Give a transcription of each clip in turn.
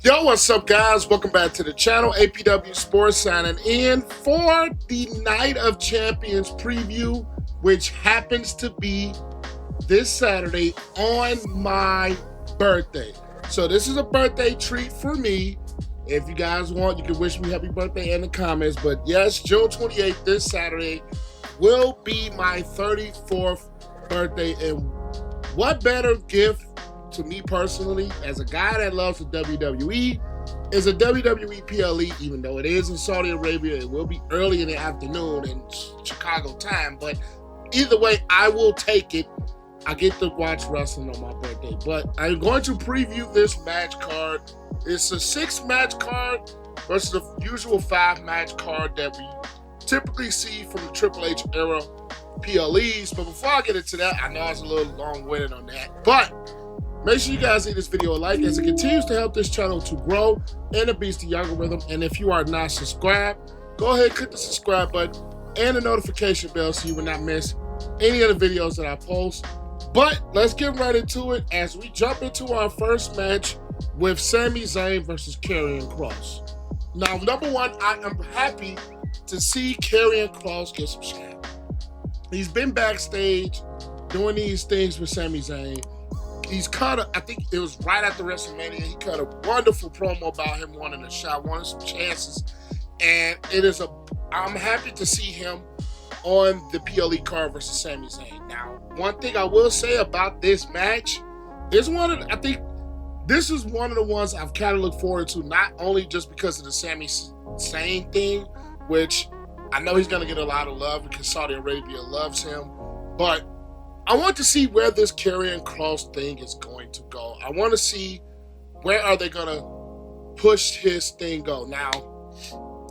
Yo, what's up, guys? Welcome back to the channel. APW Sports signing in for the Night of Champions preview, which happens to be this Saturday on my birthday. So this is a birthday treat for me. If you guys want, you can wish me happy birthday in the comments. But yes, June 28th, this Saturday, will be my 34th birthday. And what better gift to me personally, as a guy that loves the WWE, is a WWE PLE, even though it is in Saudi Arabia. It will be early in the afternoon in Chicago time, but either way, I will take it. I get to watch wrestling on my birthday. But I'm going to preview this match card. It's a 6-match card versus the usual 5-match card that we typically see from the Triple H era PLEs. But before I get into that, I know I was a little long-winded on that, but make sure you guys leave this video a like as it continues to help this channel to grow and it beats the algorithm. And if you are not subscribed, go ahead and click the subscribe button and the notification bell so you will not miss any of the videos that I post. But let's get right into it as we jump into our first match with Sami Zayn versus Karrion Kross. Now, number one, I am happy to see Karrion Kross get some shine. He's been backstage doing these things with Sami Zayn. He's cut I think it was right after WrestleMania, he cut a wonderful promo about him wanting a shot, wanting some chances. And I'm happy to see him on the PLE card versus Sami Zayn. Now, one thing I will say about this match is I think this is one of the ones I've kind of looked forward to, not only just because of the Sami Zayn thing, which I know he's going to get a lot of love because Saudi Arabia loves him, but I want to see where this Karrion Kross thing is going to go. I want to see where are they going to push his thing go. Now,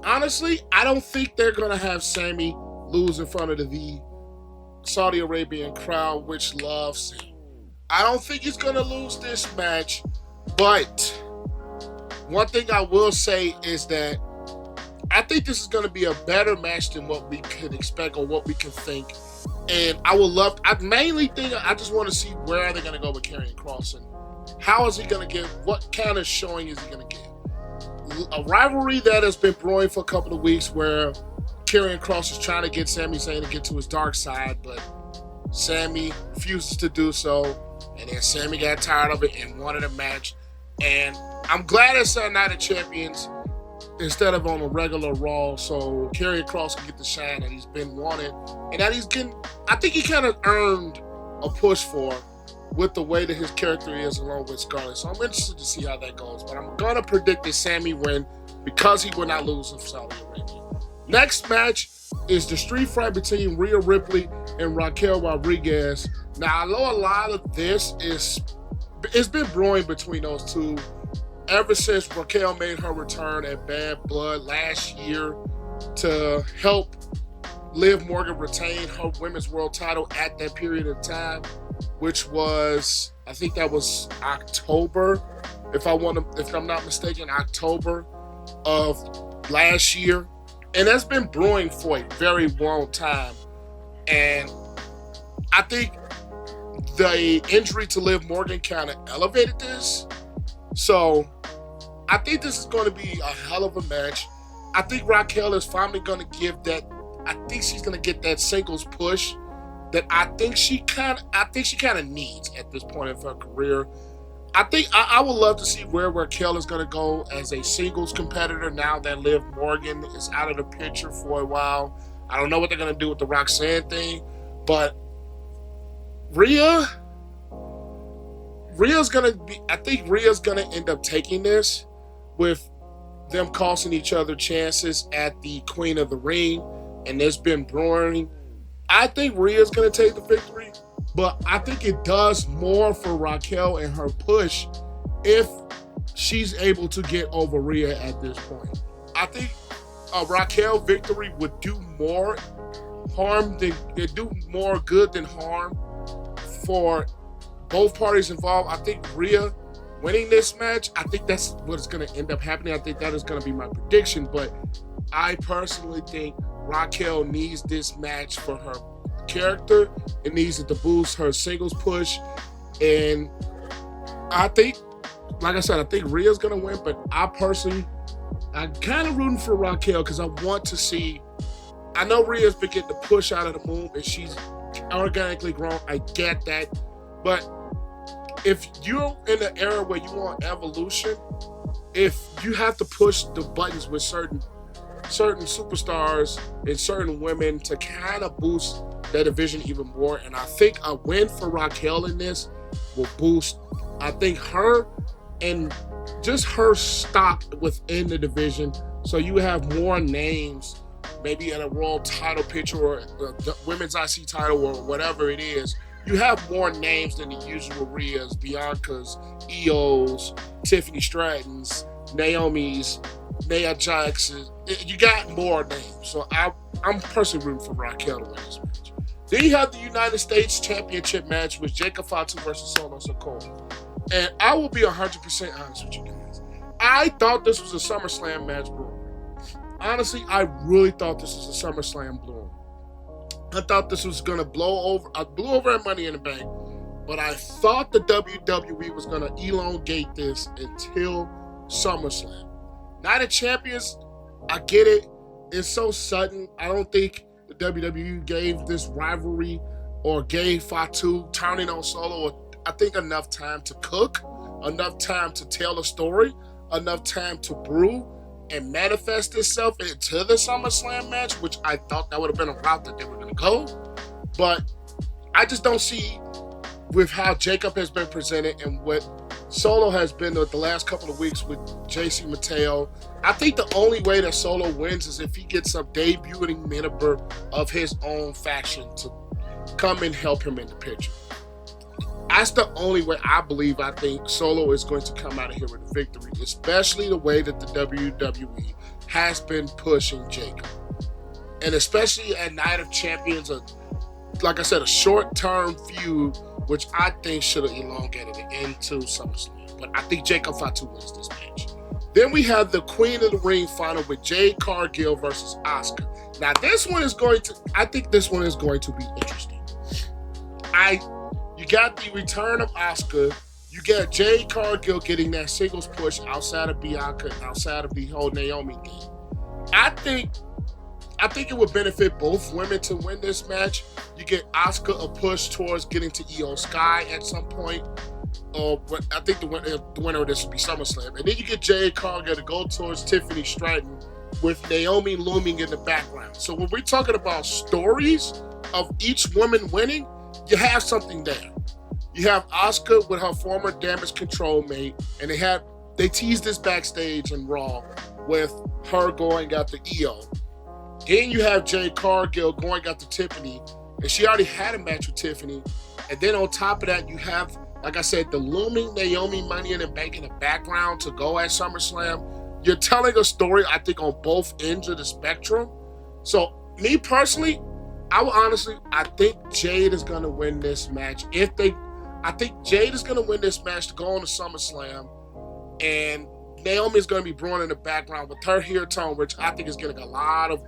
honestly, I don't think they're going to have Sami lose in front of the Saudi Arabian crowd, which loves him. I don't think he's going to lose this match, but one thing I will say is that I think this is going to be a better match than what we could expect or what we can think. And I just want to see where are they going to go with Karrion Kross and how is he going to get, what kind of showing is he going to get? A rivalry that has been brewing for a couple of weeks where Karrion Kross is trying to get Sami Zayn to get to his dark side, but Sami refuses to do so. And then Sami got tired of it and wanted a match. And I'm glad it's a Night of Champions instead of on a regular Raw, so Karrion Kross can get the shine that he's been wanting, and that he's getting. I think he kind of earned a push for with the way that his character is along with Scarlett. So I'm interested to see how that goes. But I'm gonna predict that Sami win because he will not lose in Saudi Arabia. Next match is the street fight between Rhea Ripley and Raquel Rodriguez. Now, I know a lot of this it's been brewing between those two ever since Raquel made her return at Bad Blood last year to help Liv Morgan retain her women's world title at that period of time, which was, I think that was October, if I'm not mistaken, October of last year. And that's been brewing for a very long time. And I think the injury to Liv Morgan kind of elevated this. So I think this is going to be a hell of a match. I think Raquel is finally going to give that. I think she's going to get that singles push that I think she kind of needs at this point of her career. I think I would love to see where Raquel is going to go as a singles competitor now that Liv Morgan is out of the picture for a while. I don't know what they're going to do with the Roxanne thing, but Rhea's going to be, I think Rhea's going to end up taking this with them costing each other chances at the Queen of the Ring, and there's been brewing. I think Rhea's going to take the victory, but I think it does more for Raquel and her push if she's able to get over Rhea at this point. I think a Raquel victory would do more good than harm for both parties involved. I think Rhea winning this match, I think that's what's going to end up happening. I think that is going to be my prediction, but I personally think Raquel needs this match for her character. It needs it to boost her singles push, and I think like I said, I think Rhea's going to win, but I'm kind of rooting for Raquel because I want to see. I know Rhea's been getting the push out of the moon and she's organically grown. I get that. But if you're in an era where you want evolution, if you have to push the buttons with certain superstars and certain women to kind of boost that division even more, and I think a win for Raquel in this will boost, I think, her and just her stock within the division. So you have more names, maybe in a world title picture or the women's IC title or whatever it is. You have more names than the usual Rhea's, Bianca's, Io's, Tiffany Stratton's, Naomi's, Nia Jax's. You got more names. So I'm personally rooting for Raquel to win this match. Then you have the United States Championship match with Jacob Fatu versus Solo Sikoa. And I will be 100% honest with you guys. I thought this was a SummerSlam match, bro. Honestly, I really thought this was a SummerSlam blow. I thought this was going to blow over. I blew over at Money in the Bank, but I thought the WWE was going to elongate this until SummerSlam. Night of Champions, I get it. It's so sudden. I don't think the WWE gave this rivalry or gave Fatu turning on Solo, I think, enough time to cook, enough time to tell a story, enough time to brew and manifest itself into the SummerSlam match, which I thought that would have been a route that they were going to go. But I just don't see, with how Jacob has been presented and what Solo has been the last couple of weeks with JC Mateo, I think the only way that Solo wins is if he gets a debuting member of his own faction to come and help him in the picture. That's the only way I think Solo is going to come out of here with a victory, especially the way that the WWE has been pushing Jacob. And especially at Night of Champions, like I said, a short-term feud, which I think should have elongated it into SummerSlam. But I think Jacob Fatu wins this match. Then we have the Queen of the Ring final with Jade Cargill versus Asuka. Now, I think this one is going to be interesting. You got the return of Asuka. You got Jade Cargill getting that singles push outside of Bianca, outside of the whole Naomi thing. I think it would benefit both women to win this match. You get Asuka a push towards getting to Io Sky at some point. But I think the winner of this would be SummerSlam. And then you get Jade Cargill to go towards Tiffany Stratton with Naomi looming in the background. So when we're talking about stories of each woman winning, you have something there. You have Asuka with her former Damage Control mate, and they teased this backstage in Raw with her going after Io. Then you have Jade Cargill going after Tiffany, and she already had a match with Tiffany. And then on top of that, you have, like I said, the looming Naomi Money in the Bank in the background to go at SummerSlam. You're telling a story, I think, on both ends of the spectrum. So, me personally, I think Jade is going to win this match. I think Jade is going to win this match to go on to SummerSlam, and Naomi is going to be brewing in the background with her hair tone, which I think is getting a lot of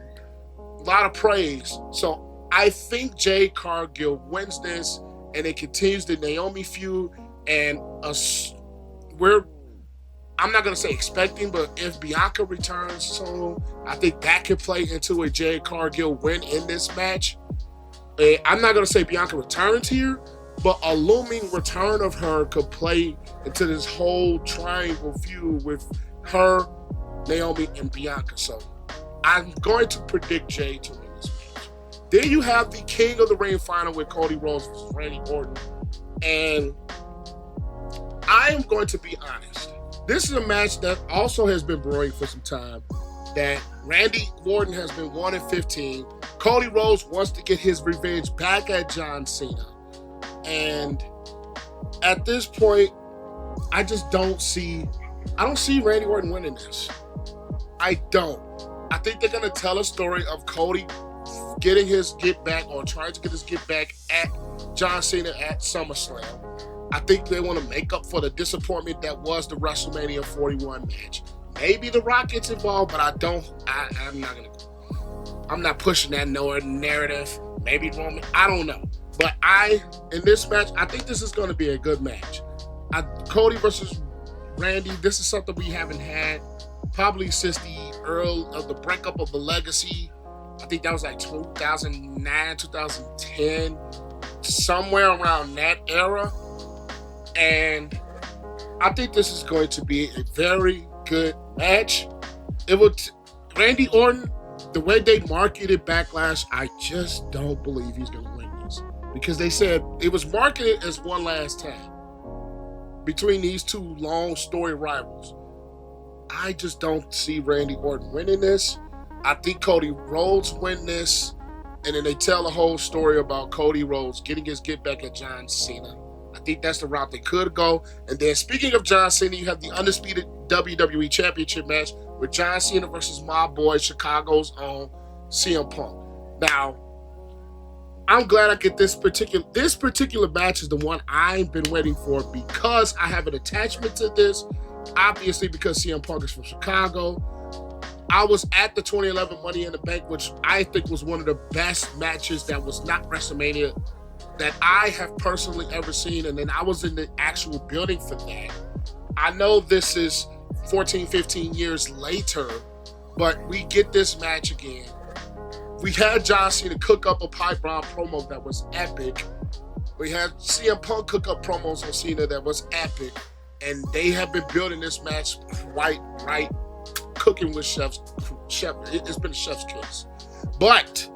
praise. So I think Jade Cargill wins this, and it continues the Naomi feud. And I'm not going to say expecting, but if Bianca returns soon, I think that could play into a Jade Cargill win in this match. I'm not going to say Bianca returns here, but a looming return of her could play into this whole triangle feud with her, Naomi, and Bianca. So I'm going to predict Jade to win this match. Then you have the King of the Ring final with Cody Rhodes versus Randy Orton. And I am going to be honest. This is a match that also has been brewing for some time, that Randy Orton has been 1-15. Cody Rhodes wants to get his revenge back at John Cena. And at this point, I don't see Randy Orton winning this. I don't. I think they're going to tell a story of Cody getting his get back or trying to get his get back at John Cena at SummerSlam. I think they want to make up for the disappointment that was the WrestleMania 41 match. Maybe The Rock gets involved, but I'm not pushing that narrative. Maybe Roman, I don't know. But in this match, I think this is going to be a good match. Cody versus Randy, this is something we haven't had probably since the breakup of the Legacy. I think that was like 2009, 2010, somewhere around that era. And I think this is going to be a very good match. Randy Orton, the way they marketed Backlash, I just don't believe he's going to win this. Because they said it was marketed as one last tag between these two long story rivals. I just don't see Randy Orton winning this. I think Cody Rhodes win this, and then they tell the whole story about Cody Rhodes getting his get back at John Cena. I think that's the route they could go. And then speaking of John Cena, you have the undisputed WWE Championship match with John Cena versus my boy, Chicago's own CM Punk. Now, I'm glad I get this particular match is the one I've been waiting for because I have an attachment to this. Obviously, because CM Punk is from Chicago. I was at the 2011 Money in the Bank, which I think was one of the best matches that was not WrestleMania that I have personally ever seen. And then I was in the actual building for that. I know this is 14, 15 years later, but we get this match again. We had John Cena cook up a pipe bomb promo that was epic. We had CM Punk cook up promos on Cena that was epic. And they have been building this match right, cooking with chef. It's been a chef's kiss. But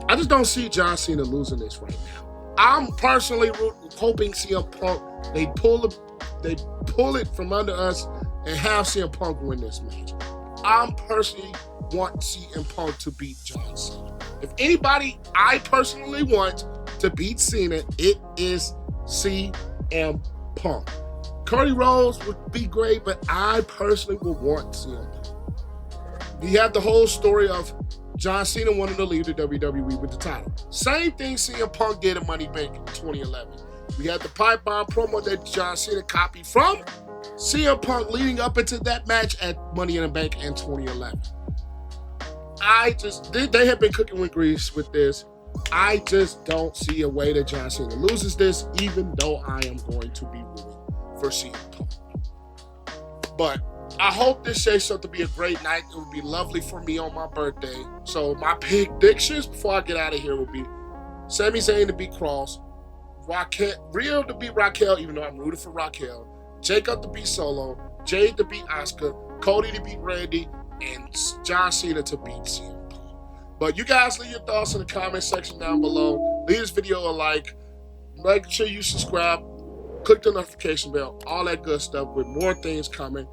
I just don't see John Cena losing this right now. I'm personally hoping CM Punk, they pull it from under us and have CM Punk win this match. I personally want CM Punk to beat John Cena. If anybody I personally want to beat Cena, it is CM Punk. Cody Rhodes would be great, but I personally would want CM Punk. We have the whole story of John Cena wanting to leave the WWE with the title. Same thing CM Punk did in Money Bank in 2011. We had the pipe bomb promo that John Cena copied from CM Punk leading up into that match at Money in the Bank in 2011. They have been cooking with grease with this. I just don't see a way that John Cena loses this, even though I am going to be rooting for CM Punk. But I hope this shapes up to be a great night. It would be lovely for me on my birthday. So my predictions before I get out of here would be Sami Zayn to beat Cross, Rhea to beat Raquel, even though I'm rooting for Raquel, Jacob to beat Solo, Jade to beat Asuka, Cody to beat Randy, and John Cena to beat CM Punk. But you guys leave your thoughts in the comment section down below. Leave this video a like. Make sure you subscribe. Click the notification bell. All that good stuff with more things coming.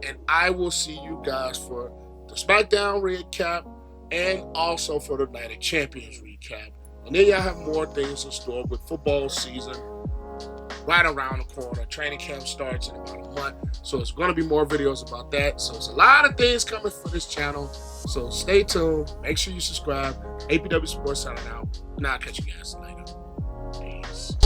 And I will see you guys for the Smackdown recap and also for the Night of Champions recap. And then y'all have more things in store with football season right around the corner. Training camp starts in about a month. So there's going to be more videos about that. So there's a lot of things coming for this channel. So stay tuned. Make sure you subscribe. APW Sports signing out. And I'll catch you guys later. Peace.